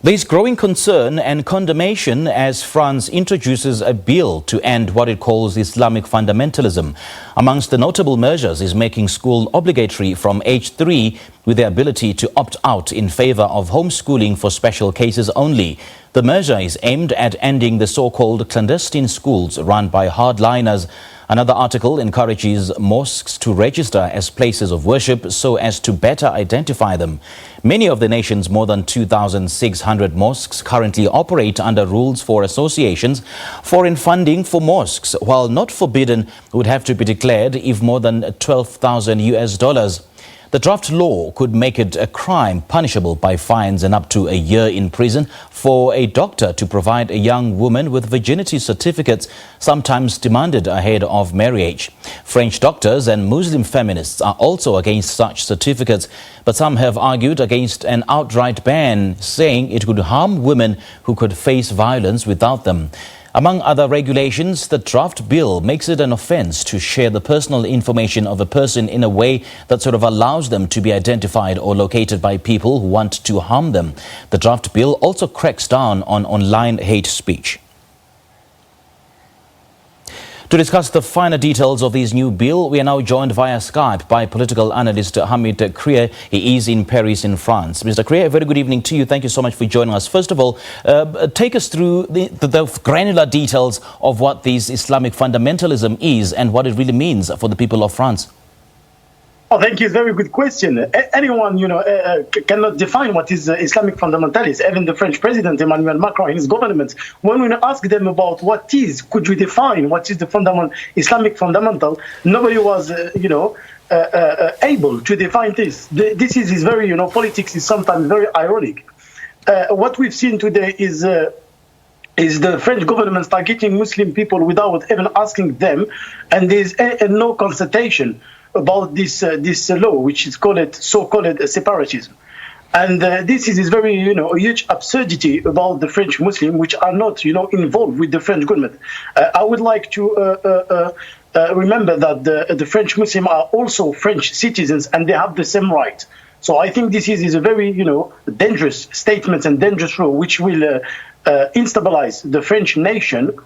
There is growing concern and condemnation as France introduces a bill to end what it calls Islamic fundamentalism. Amongst the notable measures is making school obligatory from age 3 with the ability to opt out in favour of homeschooling for special cases only. The measure is aimed at ending the so-called clandestine schools run by hardliners. Another article encourages mosques to register as places of worship so as to better identify them. Many of the nation's more than 2,600 mosques currently operate under rules for associations. Foreign funding for mosques, while not forbidden, would have to be declared if more than $12,000. The draft law could make it a crime punishable by fines and up to a year in prison for a doctor to provide a young woman with virginity certificates, sometimes demanded ahead of marriage. French doctors and Muslim feminists are also against such certificates, but some have argued against an outright ban, saying it could harm women who could face violence without them. Among other regulations, the draft bill makes it an offence to share the personal information of a person in a way that sort of allows them to be identified or located by people who want to harm them. The draft bill also cracks down on online hate speech. To discuss the finer details of this new bill, we are now joined via Skype by political analyst Hamid Chriet. He is in Paris, in France. Mr. Chriet, a very good evening to you. Thank you so much for joining us. First of all, take us through the granular details of what this Islamic fundamentalism is and what it really means for the people of France. Oh, thank you. It's a very good question. Anyone, cannot define what is Islamic fundamentalist. Even the French president, Emmanuel Macron, in his government, when we ask them about what is, could you define what is the Islamic fundamental, nobody was, able to define this. This is very, politics is sometimes very ironic. What we've seen today is the French government targeting Muslim people without even asking them, and there's no consultation about this law, which is so-called separatism. And this is very, a huge absurdity about the French Muslim, which are not, involved with the French government. I would like to remember that the French Muslim are also French citizens and they have the same right. So I think this is a very, dangerous statement and dangerous rule, which will instabilize the French nation.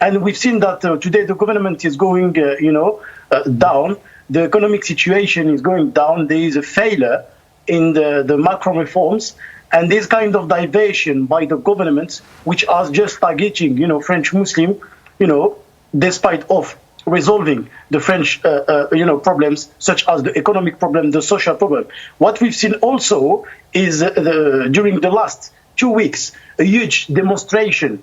And we've seen that today the government is going, down. The economic situation is going down. There is a failure in the macro reforms, and this kind of diversion by the government, which are just targeting, French Muslim, despite of resolving the French, problems such as the economic problem, the social problem. What we've seen also is during the last 2 weeks, a huge demonstration,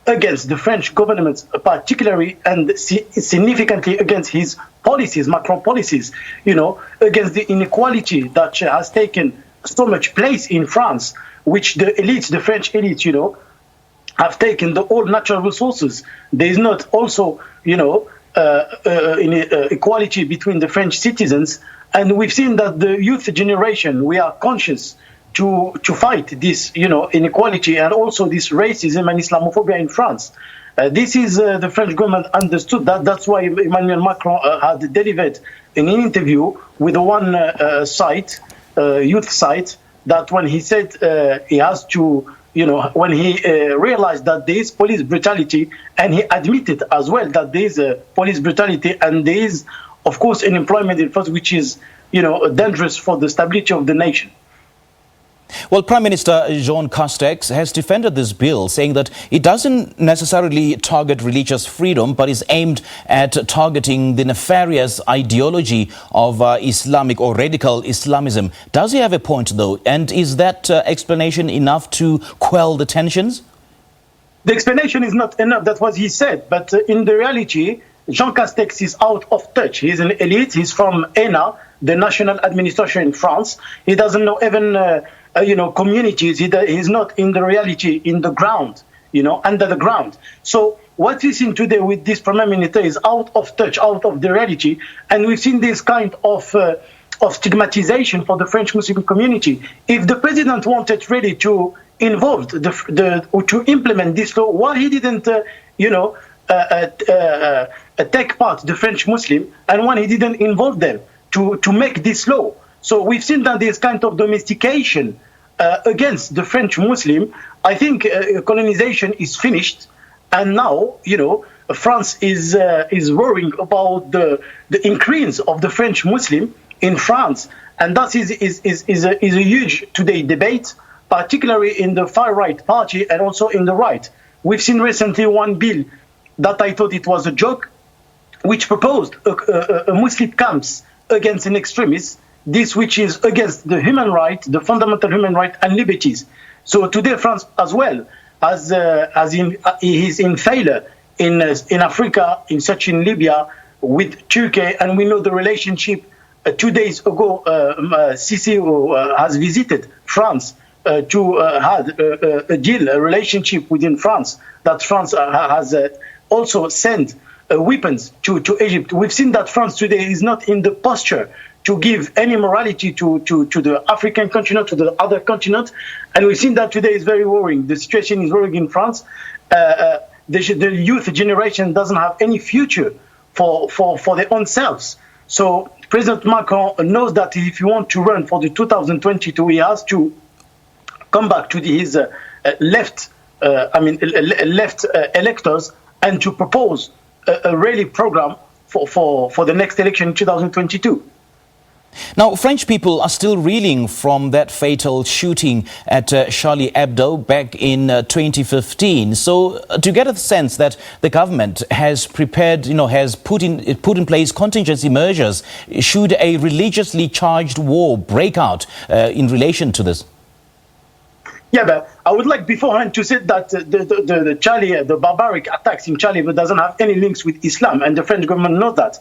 against the French government, particularly and significantly against his policies, Macron policies, against the inequality that has taken so much place in France, which the elites, the French elites, have taken the all natural resources. There is not also, equality between the French citizens. And we've seen that the youth generation, we are conscious to fight this, inequality and also this racism and Islamophobia in France. This is the French government understood that. That's why Emmanuel Macron had delivered in an interview with one site, youth site, that when he said he has to, when he realized that there is police brutality, and he admitted as well that there is police brutality and there is, of course, unemployment in France, which is, dangerous for the stability of the nation. Well, Prime Minister Jean Castex has defended this bill, saying that it doesn't necessarily target religious freedom, but is aimed at targeting the nefarious ideology of Islamic or radical Islamism. Does he have a point, though? And is that explanation enough to quell the tensions? The explanation is not enough. That's what he said. But in the reality, Jean Castex is out of touch. He's an elite. He's from ENA, the national administration in France. He doesn't know even communities. He's not in the reality, in the ground, under the ground. So what we've seen today with this Prime Minister is out of touch, out of the reality. And we've seen this kind of stigmatization for the French Muslim community. If the president wanted really to involve to implement this law, why he didn't, take part, the French Muslim, and when he didn't involve them to make this law? So we've seen that there's kind of domestication against the French Muslim. I think colonization is finished, and now, France is worrying about the increase of the French Muslim in France, and that is a huge today debate, particularly in the far right party and also in the right. We've seen recently one bill that I thought it was a joke, which proposed a Muslim camps against an extremist, this which is against the human right, the fundamental human right and liberties. So today France as well is in failure in Africa, such in Libya, with Turkey, and we know the relationship. 2 days ago, Sisi has visited France to have a relationship within France, that France has also sent weapons to Egypt. We've seen that France today is not in the posture to give any morality to the African continent, to the other continent. And we've seen that today is very worrying. The situation is worrying in France. The youth generation doesn't have any future for their own selves. So President Macron knows that if he wants to run for the 2022, he has to come back to his left electors and to propose a really program for the next election in 2022. Now, French people are still reeling from that fatal shooting at Charlie Hebdo back in 2015. So, to get a sense that the government has prepared, has put in place contingency measures should a religiously charged war break out in relation to this. Yeah, but I would like beforehand to say that the barbaric attacks in Charlie Hebdo doesn't have any links with Islam, and the French government knows that.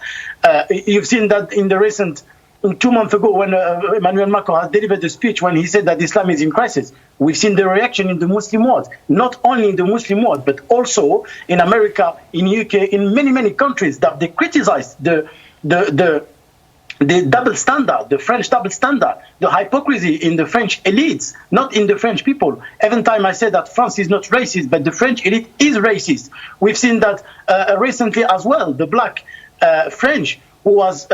You've seen that in the recent 2 months ago when Emmanuel Macron has delivered a speech when he said that Islam is in crisis. We've seen the reaction in the Muslim world, not only in the Muslim world, but also in America, in UK, in many countries, that they criticize the double standard, the French double standard, the hypocrisy in the French elites, not in the French people. Every time I say that France is not racist, but the French elite is racist. We've seen that recently as well, the black French who was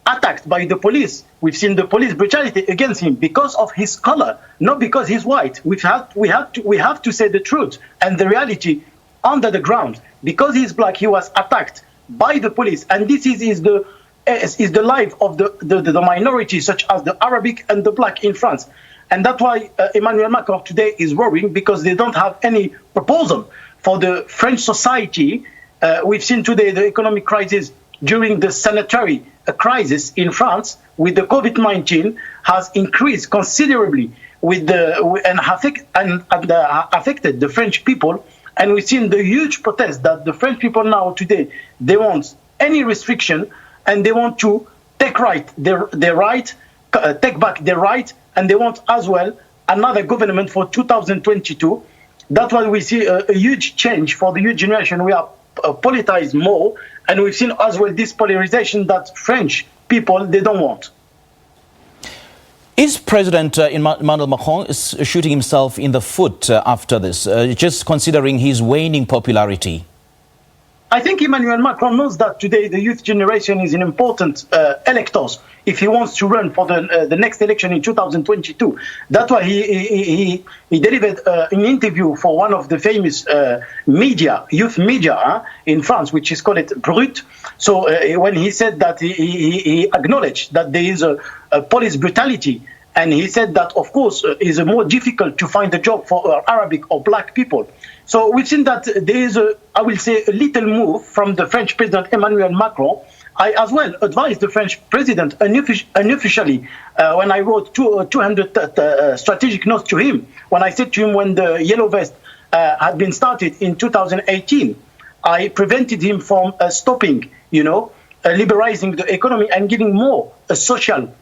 attacked by the police. We've seen the police brutality against him because of his color, not because he's white. We have to say the truth and the reality under the ground. Because he's black, he was attacked by the police, and this is the life of the minorities, such as the Arabic and the black in France. And that's why Emmanuel Macron today is worrying, because they don't have any proposal for the French society. We've seen today the economic crisis during the sanitary crisis in France with the COVID-19 has increased considerably and affected the French people. And we've seen the huge protest that the French people now today, they want any restriction, and they want to take back their right, and they want as well another government for 2022. That's why we see a huge change for the youth generation. We are politicized more, and we've seen as well this polarization that French people, they don't want. Is President Emmanuel Macron shooting himself in the foot after this, just considering his waning popularity? I think Emmanuel Macron knows that today the youth generation is an important electors if he wants to run for the next election in 2022. That's why he delivered an interview for one of the famous youth media in France, which is called Brut. So when he said that, he acknowledged that there is a police brutality. And he said that, of course, it's more difficult to find a job for Arabic or black people. So we've seen that there is I will say, a little move from the French President Emmanuel Macron. I as well advised the French President unofficially when I wrote 200 strategic notes to him, when I said to him when the Yellow Vest had been started in 2018, I prevented him from stopping, liberalizing the economy and giving more social,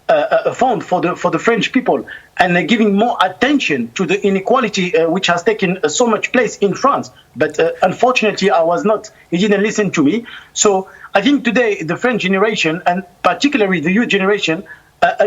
a fund for the French people, and giving more attention to the inequality which has taken so much place in France. But unfortunately, he didn't listen to me. So I think today the French generation, and particularly the youth generation,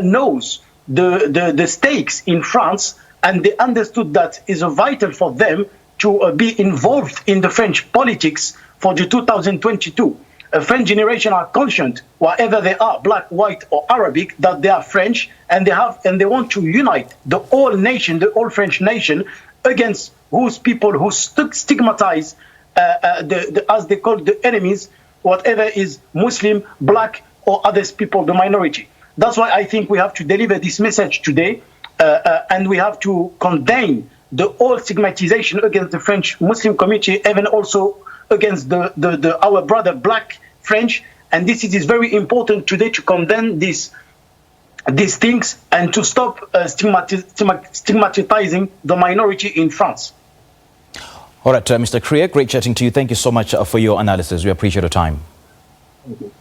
knows the stakes in France, and they understood that it's vital for them to be involved in the French politics for the 2022. a French generation are conscient, whatever they are, black, white, or Arabic, that they are French, and they want to unite the whole nation, the whole French nation, against whose people who stigmatize, as they call the enemies, whatever is Muslim, black, or other people, the minority. That's why I think we have to deliver this message today, and we have to condemn the whole stigmatization against the French Muslim community, even also against our brother black French. And this is very important today to condemn these things and to stop stigmatizing the minority in France. All right, Mr. Chriet, great chatting to you. Thank you so much for your analysis. We appreciate your time. Thank you.